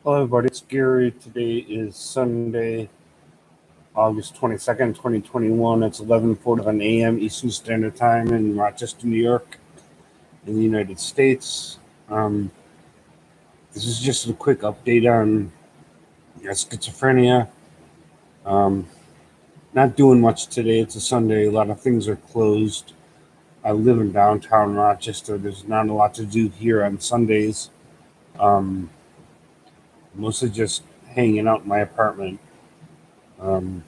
Hello, everybody. It's Gary. Today is Sunday, August 22nd, 2021. It's 11:41 a.m. Eastern Standard Time in Rochester, New York, in the United States. This is just a quick update on schizophrenia. Um, Not doing much today. It's a Sunday. A lot of things are closed. I live in downtown Rochester. There's not a lot to do here on Sundays. Um, Mostly just hanging out in my apartment. Um,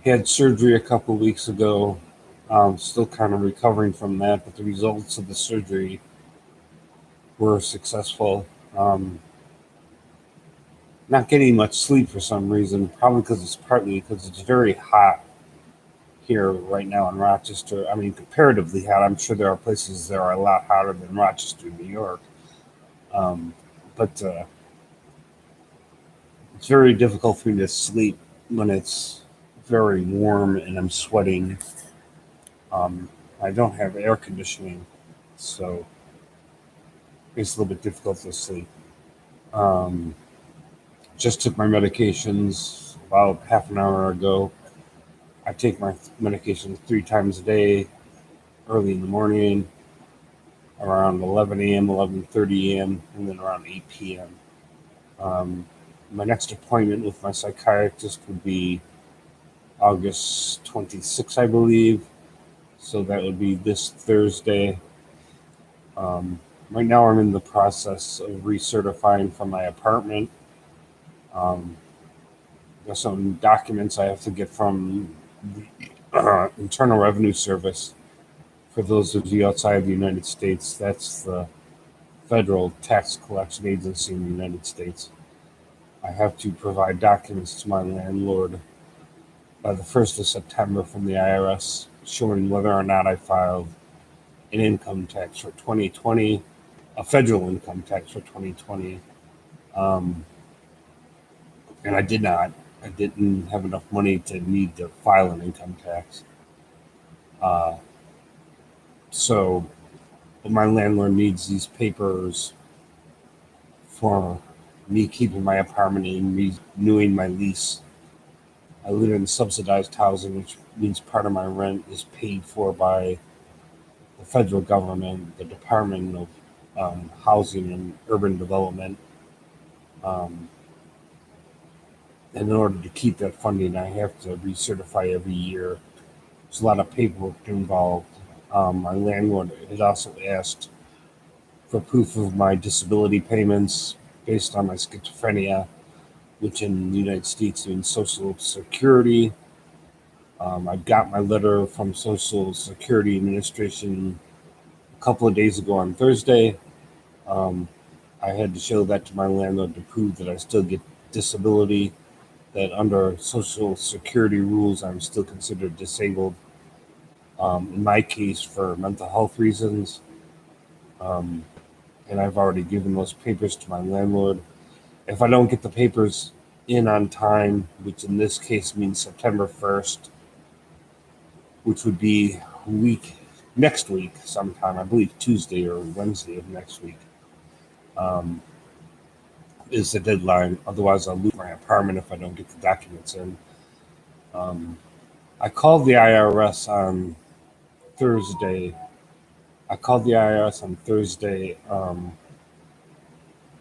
Had surgery a couple weeks ago. Still kind of recovering from that, but the results of the surgery were successful. Um, Not getting much sleep for some reason, probably partly because it's very hot here right now in Rochester. I mean, comparatively hot. I'm sure there are places that are a lot hotter than Rochester, New York. Um, but it's very difficult for me to sleep when it's very warm and I'm sweating. Um, I don't have air conditioning, so it's a little bit difficult to sleep. Um, just took my medications about half an hour ago. I take my medications 3 times a day, early in the morning, around 11 a.m., 11:30 a.m., and then around 8 p.m. Um, my next appointment with my psychiatrist would be August 26th, I believe. So that would be this Thursday. Right now, I'm in the process of recertifying from my apartment. Um, there's some documents I have to get from the Internal Revenue Service. For those of you outside the United States, that's the federal tax collection agency in the United States. I have to provide documents to my landlord by the 1st of September from the IRS showing whether or not I filed an income tax for 2020, a federal income tax for 2020. Um, and I did not. I didn't have enough money to need to file an income tax. Uh, so my landlord needs these papers for me keeping my apartment and renewing my lease. I live in subsidized housing, which means part of my rent is paid for by the federal government, the Department of Housing and Urban Development. Um, and in order to keep that funding, I have to recertify every year. There's a lot of paperwork involved. My landlord had also asked for proof of my disability payments based on my schizophrenia, which in the United States means Social Security. I got my letter from Social Security Administration a couple of days ago on Thursday. Um, I had to show that to my landlord to prove that I still get disability, that under Social Security rules, I'm still considered disabled. In my case, for mental health reasons, um, and I've already given those papers to my landlord. If I don't get the papers in on time, which in this case means September 1st, which would be week next week sometime, I believe Tuesday or Wednesday of next week, um, is the deadline. Otherwise, I'll lose my apartment if I don't get the documents in. Um, I called the IRS on Thursday. I called the IRS on Thursday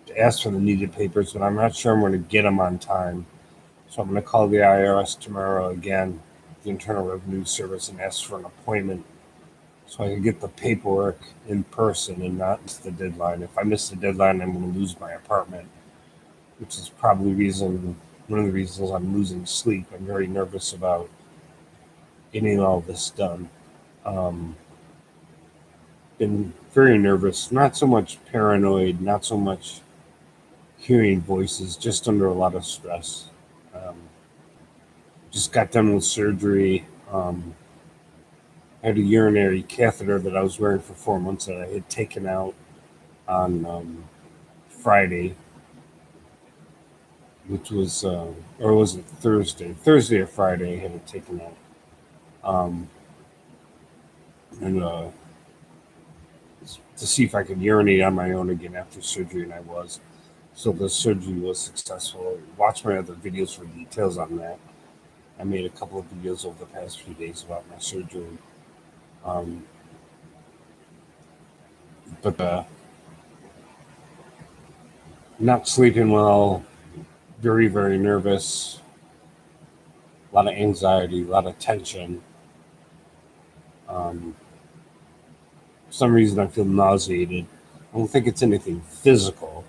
to ask for the needed papers, but I'm not sure I'm going to get them on time. So I'm going to call the IRS tomorrow again, the Internal Revenue Service, and ask for an appointment so I can get the paperwork in person and not miss the deadline. If I miss the deadline, I'm going to lose my apartment, which is probably one of the reasons I'm losing sleep. I'm very nervous about getting all this done. Um, been very nervous, not so much paranoid, not so much hearing voices, just under a lot of stress. Um, just got done with surgery. I had a urinary catheter that I was wearing for 4 months that I had taken out on Friday, which was, or was it Thursday? Thursday or Friday, I had it taken out. Um, and to see if I could urinate on my own again after surgery, and I was. So the surgery was successful. Watch my other videos for details on that. I made a couple of videos over the past few days about my surgery. Um, but not sleeping well, very, very nervous, a lot of anxiety, a lot of tension. For some reason, I feel nauseated. I don't think it's anything physical.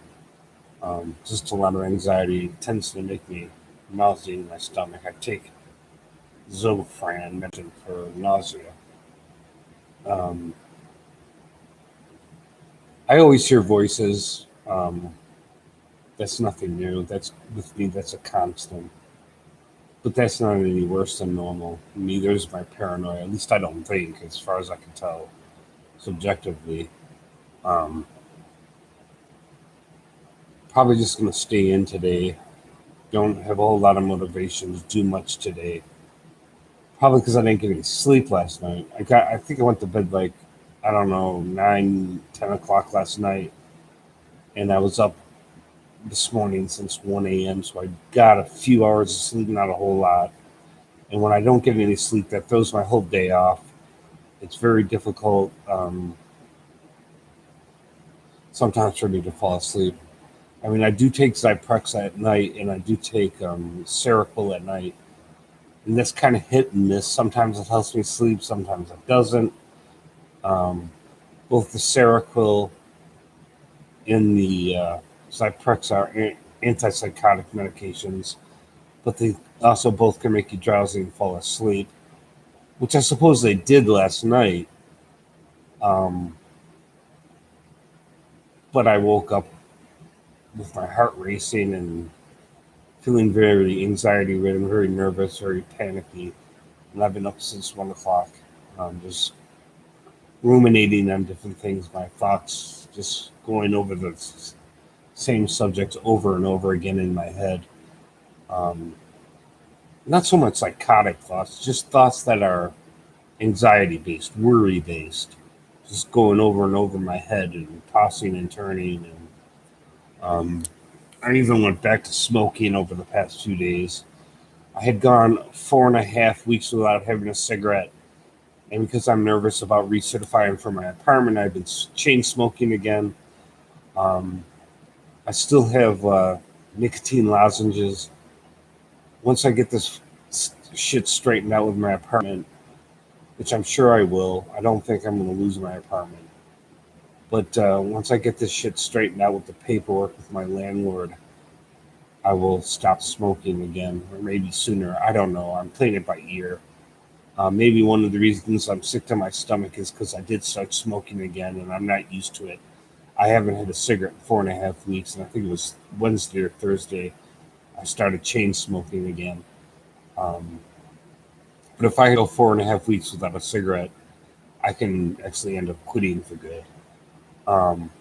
Just a lot of anxiety tends to make me nauseated in my stomach. I take Zofran medicine for nausea. Um, I always hear voices. That's nothing new. That's with me. That's a constant. But that's not any worse than normal. Neither is my paranoia. At least I don't think, as far as I can tell, subjectively. Um, Probably just gonna stay in today. Don't have a whole lot of motivation to do much today. Probably because I didn't get any sleep last night. I think I went to bed like, I don't know, 9, 10 o'clock last night, and I was up this morning since 1 a.m. So I got a few hours of sleep, not a whole lot. And when I don't get any sleep, that throws my whole day off. It's very difficult sometimes for me to fall asleep. I mean, I do take Zyprexa at night, and I do take Seroquel at night, and that's kind of hit and miss. Sometimes it helps me sleep, sometimes it doesn't. Um, Both the Seroquel and the Zyprexa are antipsychotic medications, but they also both can make you drowsy and fall asleep, which I suppose they did last night. Um, but I woke up with my heart racing and feeling very anxiety ridden, very nervous, very panicky. And I've been up since 1 o'clock, just ruminating on different things, my thoughts just going over the same subjects over and over again in my head. Um, Not so much psychotic thoughts, just thoughts that are anxiety based, worry based, just going over and over my head and tossing and turning. And I even went back to smoking over the past 2 days. I had gone 4.5 weeks without having a cigarette, and because I'm nervous about recertifying for my apartment, I've been chain smoking again. Um, I still have nicotine lozenges. Once I get this shit straightened out with my apartment, which I'm sure I will, I don't think I'm going to lose my apartment. But once I get this shit straightened out with the paperwork with my landlord, I will stop smoking again, or maybe sooner. I don't know. I'm playing it by ear. Maybe one of the reasons I'm sick to my stomach is because I did start smoking again, and I'm not used to it. I haven't had a cigarette in 4.5 weeks, and I think it was Wednesday or Thursday I started chain smoking again. Um, but if I go 4.5 weeks without a cigarette, I can actually end up quitting for good. Um,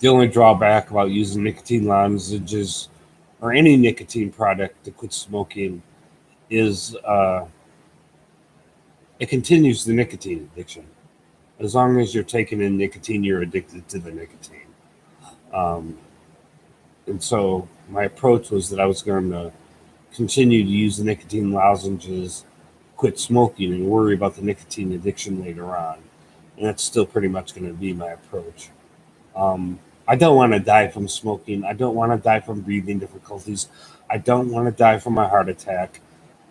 the only drawback about using nicotine lozenges or any nicotine product to quit smoking is it continues the nicotine addiction. As long as you're taking in nicotine, you're addicted to the nicotine. Um, and so my approach was that I was going to continue to use the nicotine lozenges, quit smoking, and worry about the nicotine addiction later on. And that's still pretty much going to be my approach. I don't want to die from smoking. I don't want to die from breathing difficulties. I don't want to die from a heart attack.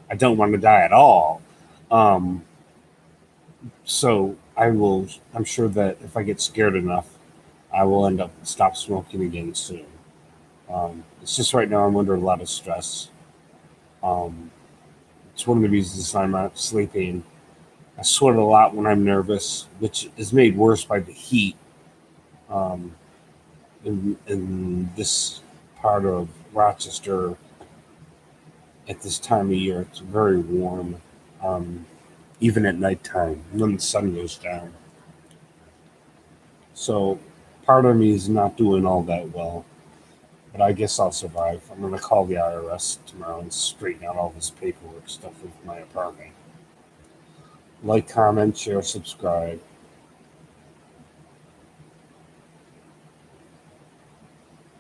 I don't want to die at all. Um, so I will. I'm sure that if I get scared enough, I will end up stop smoking again soon. It's just right now I'm under a lot of stress. Um, it's one of the reasons I'm not sleeping. I sweat a lot when I'm nervous, which is made worse by the heat um, in this part of Rochester at this time of year. It's very warm, um, even at nighttime when the sun goes down. So part of me is not doing all that well, but I guess I'll survive. I'm going to call the IRS tomorrow and straighten out all this paperwork stuff with my apartment. Like, comment, share, subscribe.